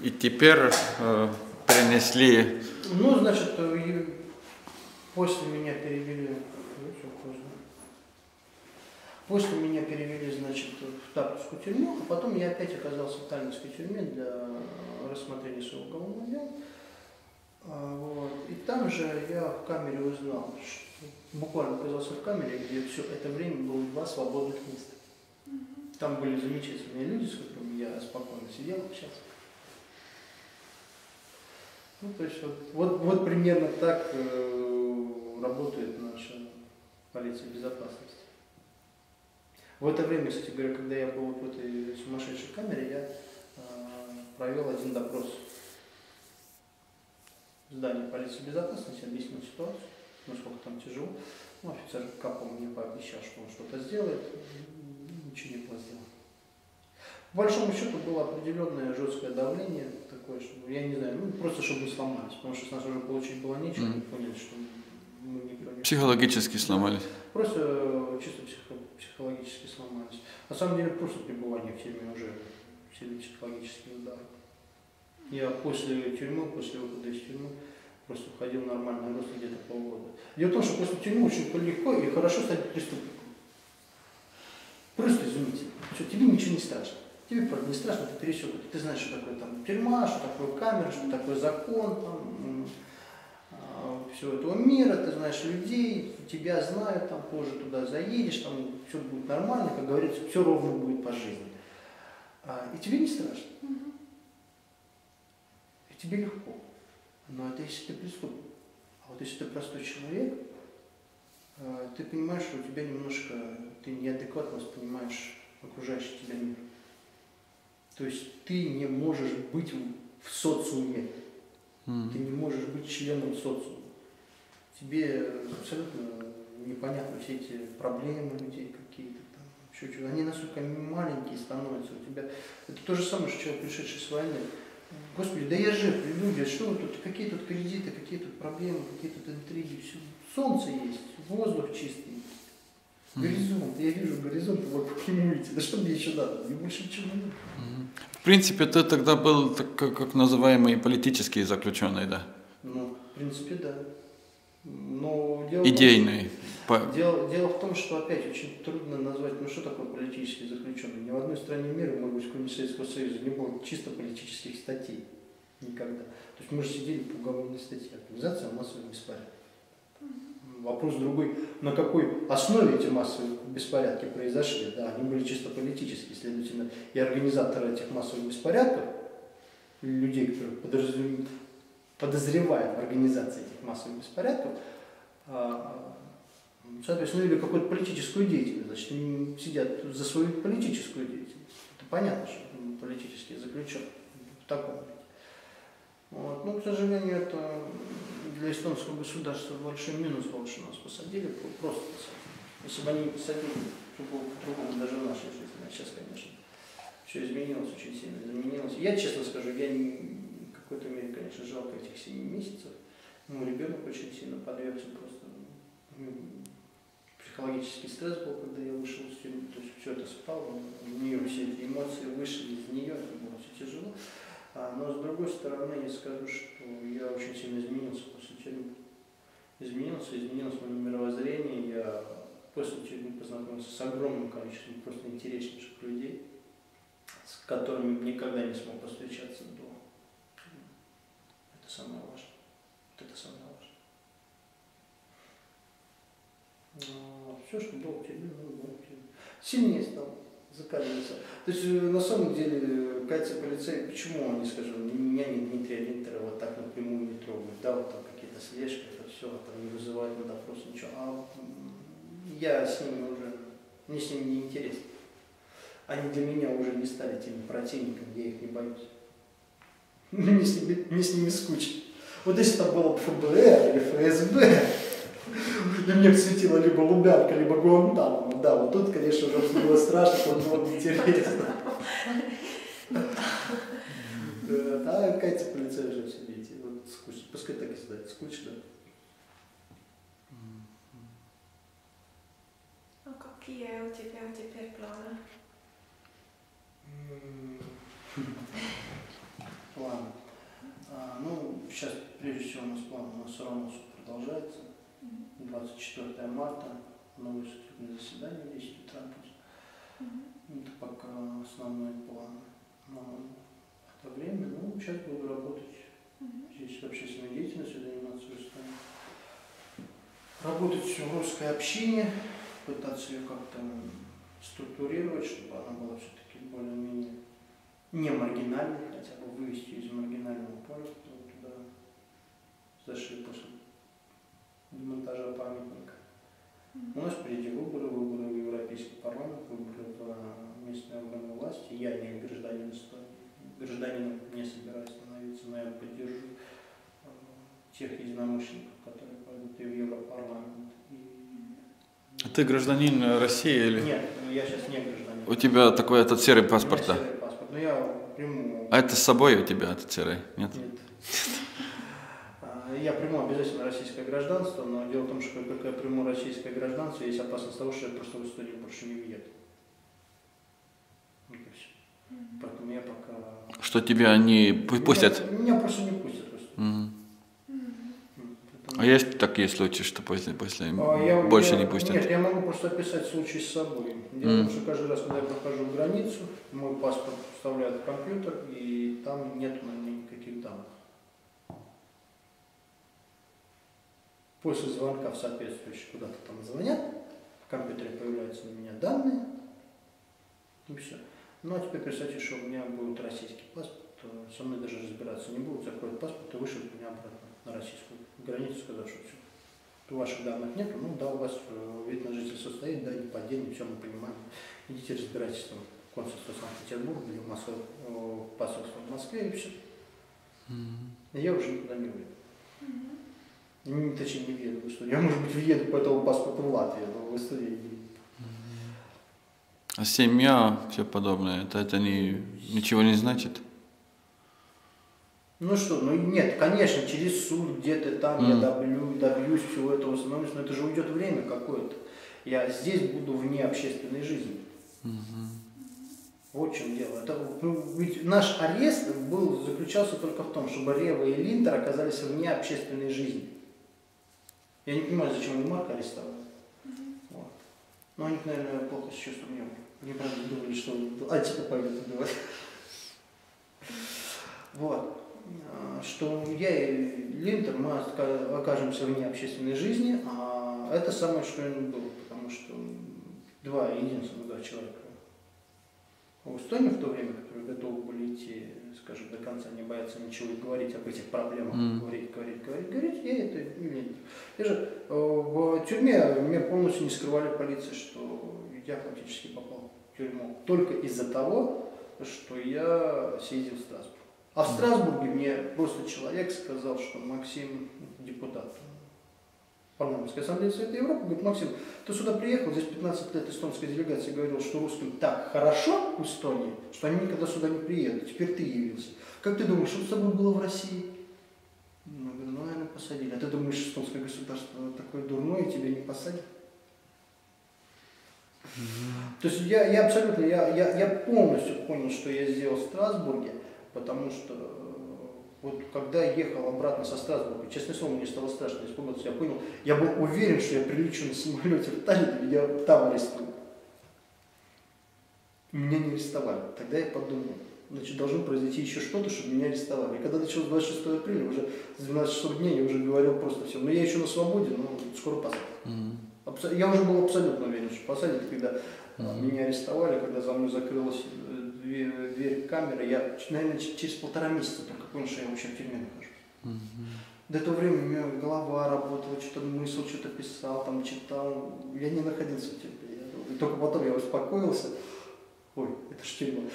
И теперь принесли... Ну, значит, после меня перевели... После меня перевели, значит, в Тартовскую тюрьму, а потом я опять оказался в Таллинской тюрьме для рассмотрения своего уголовного дела. Вот. И там же я в камере узнал, что буквально оказался в камере, где все это время было 2 свободных места. Там были замечательные люди, с которыми я спокойно сидел, общался. Ну, то есть вот примерно так работает наша полиция безопасности. В это время, кстати говоря, когда я был в этой сумасшедшей камере, я провел один допрос в здании полиции безопасности, объяснил ситуацию, насколько там тяжело. Ну, офицер Капо мне пообещал, что он что-то сделает, ничего не было сделано. По большому счету было определенное жесткое давление, такое, что, я не знаю, ну просто чтобы мы сломались, потому что с нас уже получить было нечего, мы поняли, что мы не... Психологически сломались. Просто чисто психологически сломались. На самом деле просто пребывание в тюрьме уже сильно психологически удар. Я после тюрьмы, после выхода из тюрьмы просто входил в нормальное русло где-то полгода. Дело в том, что после тюрьмы очень легко и хорошо стать преступником. Просто изумительно. Все, тебе ничего не страшно. Тебе правда не страшно, ты пересек. Ты знаешь, что такое там тюрьма, что такое камера, что такое закон, там, всего этого мира, ты знаешь людей, тебя знают, там позже туда заедешь, там все будет нормально, как говорится, все ровно будет по жизни. И тебе не страшно. И тебе легко. Но это если ты преступник. А вот если ты простой человек, ты понимаешь, что у тебя немножко, ты неадекватно воспринимаешь окружающий тебя мир. То есть ты не можешь быть в социуме. Ты не можешь быть членом социума. Тебе абсолютно непонятны все эти проблемы людей какие-то там, еще чего. Они настолько маленькие становятся у тебя. Это то же самое, что человек, пришедший с войны. Господи, да я жив, люди, что вы тут, какие тут кредиты, какие тут проблемы, какие тут интриги, все. Солнце есть, воздух чистый, горизонт, я вижу горизонт, вот к нему идти, да что мне еще надо, мне больше ничего не надо. В принципе, ты тогда был как называемый политический заключенный, да? Ну, в принципе, да. Но идейный. Дело в том, что опять очень трудно назвать, ну что такое политический заключенный. Ни в одной стране мира, может быть, кроме Советского Союза, не было чисто политических статей. Никогда. То есть мы же сидели по уголовной статье. Организация массовых беспорядков. Вопрос другой, на какой основе эти массовые беспорядки произошли. Да, они были чисто политические, следовательно, и организаторы этих массовых беспорядков, людей, которые подозревают в организации этих массовых беспорядков, соответственно, вели какую-то политическую деятельность, значит, они сидят за свою политическую деятельность. Это понятно, что политический заключен в таком виде. Вот. Но, к сожалению, это для эстонского государства большой минус был, что нас посадили, просто посадили. Если бы они не посадили, то было по-другому даже в нашей жизни. А сейчас, конечно, все изменилось, очень сильно изменилось. Я, честно скажу, я в какой-то мере, конечно, жалко этих 7 месяцев. Ну, ребенок очень сильно подвергся просто. Психологический стресс был, когда я вышел из тюрьмы, то есть все это спало, у нее все эти эмоции вышли из нее, это было все тяжело. Но с другой стороны, я скажу, что я очень сильно изменился после тюрьмы. Изменилось мое мировоззрение, я после тюрьмы познакомился с огромным количеством просто интереснейших людей, с которыми никогда не смог повстречаться до. Это самое важное. Вот это самое важное. Все, что было в тюрьме, было в тюрьме. Сильнее стал закаливаться. То есть, на самом деле, катя полицей, почему они, скажем, меня не Дмитрия Виктора вот так напрямую не трогают, да, вот там какие-то слежки, это все, там не вызывают на допрос, ничего. А я с ними уже, мне с ними не интересно. Они для меня уже не стали теми противниками, я их не боюсь. Мне с ними скучно. Вот если там было бы ФБР или ФСБ, и мне светила либо Лубянка, либо Гуантанамо, да, вот тут, конечно, уже было страшно, тут было неинтересно. А Катя полицей уже все дети, вот скучно, пускай так и сдать, скучно. А какие у тебя теперь планы? Планы. все у нас план, у нас все равно суд продолжается. 24 марта, новое судебное заседание в 10 утра будет. Это пока основной план. В это время, ну, сейчас буду работать здесь общественной деятельностью, заниматься стану. Работать в русской общине, пытаться ее как-то структурировать, чтобы она была все-таки более-менее не маргинальной, хотя бы вывести из маргинального поля, которые туда зашли после демонтажа памятника. У нас впереди выборы в Европейский парламент, выборы в местные органы власти. Я не гражданином не собираюсь становиться, но я поддержу тех единомышленников, которые пойдут и в Европарламент. А ты гражданин России или? Нет, я сейчас не гражданин. У тебя такой этот серый паспорт, да? Серый паспорт, но я приму. А это с собой у тебя этот серый? Нет? Нет. Я приму обязательно российское гражданство, но дело в том, что как я приму российское гражданство, есть опасность того, что я просто в Эстонию больше не въеду. Поэтому я пока... Что тебя не пустят? Меня просто не пустят в Эстонию. А есть такие случаи, что после больше не пустят? Нет, я могу просто описать случай с собой. Дело в том, что каждый раз, когда я прохожу границу, мой паспорт вставляют в компьютер, и там нет у меня никаких данных. После звонка в соответствующий куда-то там звонят, в компьютере появляются на меня данные, и все. Ну а теперь представьте, что у меня будет российский паспорт, со мной даже разбираться не будут, закроют паспорт и вышлют меня обратно на российскую границу, сказав, что все, ваших данных нет, ну да, у вас вид на жительство стоит, да, не поддельный, все мы понимаем, идите разбирайтесь там в консульство Санкт-Петербурга или в посольство в Москве, и все. И я уже никуда не выйду. Точнее, не въеду в Эстонию. Я, может быть, въеду по этому паспорту в Латвию, но в Эстонию не въеду. А семья, все подобное, это ничего не значит? Ну что, ну нет, конечно, через суд где-то там я добьюсь всего этого становлюсь, но это же уйдет время какое-то. Я здесь буду вне общественной жизни. Вот в чем дело. Ведь наш арест заключался только в том, чтобы Рева и Линдер оказались вне общественной жизни. Я не понимаю, зачем они Марка арестовали. Вот. Но они, наверное, плохо с чувством юмора. Они правда думали, что типа пойдет убивать. Вот. Что я и Линдер, мы окажемся вне общественной жизни, а это самое, что и было, потому что единственных два человека в Эстонии в то время, которые готовы были идти, скажем, до конца, не боятся ничего и говорить об этих проблемах, говорить, я это не Линдер. Я же в тюрьме меня полностью не скрывали полиция, что я фактически попал в тюрьму только из-за того, что я съездил в Страсбург. А в Страсбурге мне просто человек сказал, что Максим, депутат парламентской ассамблеи Совета Европы, говорит: Максим, ты сюда приехал, здесь 15 лет эстонской делегации говорил, что русским так хорошо в Эстонии, что они никогда сюда не приедут, теперь ты явился. Как ты думаешь, что с тобой было в России? Я говорю, ну, наверное, посадили. А ты думаешь, эстонское государство такое дурное, тебя не посадят? То есть я абсолютно, я полностью понял, что я сделал в Страсбурге, потому что вот когда я ехал обратно со Страсбурга, честное слово, мне стало страшно, испугался, я понял, я был уверен, что я прилечу на самолете в Таллин, и меня там арестуют. Меня не арестовали. Тогда я подумал, значит, должно произойти еще что-то, чтобы меня арестовали. И когда началось 26 апреля, уже с 12 часов дня я уже говорил просто все. Но я еще на свободе, но скоро посадят. Я уже был абсолютно уверен, что посадят, когда меня арестовали, когда за мной закрылась дверь камеры, я, наверное, через 1,5 месяца только понял, что я вообще в тюрьме нахожусь. До этого времени у меня голова работала, что-то мысль, что-то писал, там читал. Я не находился в тюрьме. И только потом я успокоился. Ой, это ж тюрьма.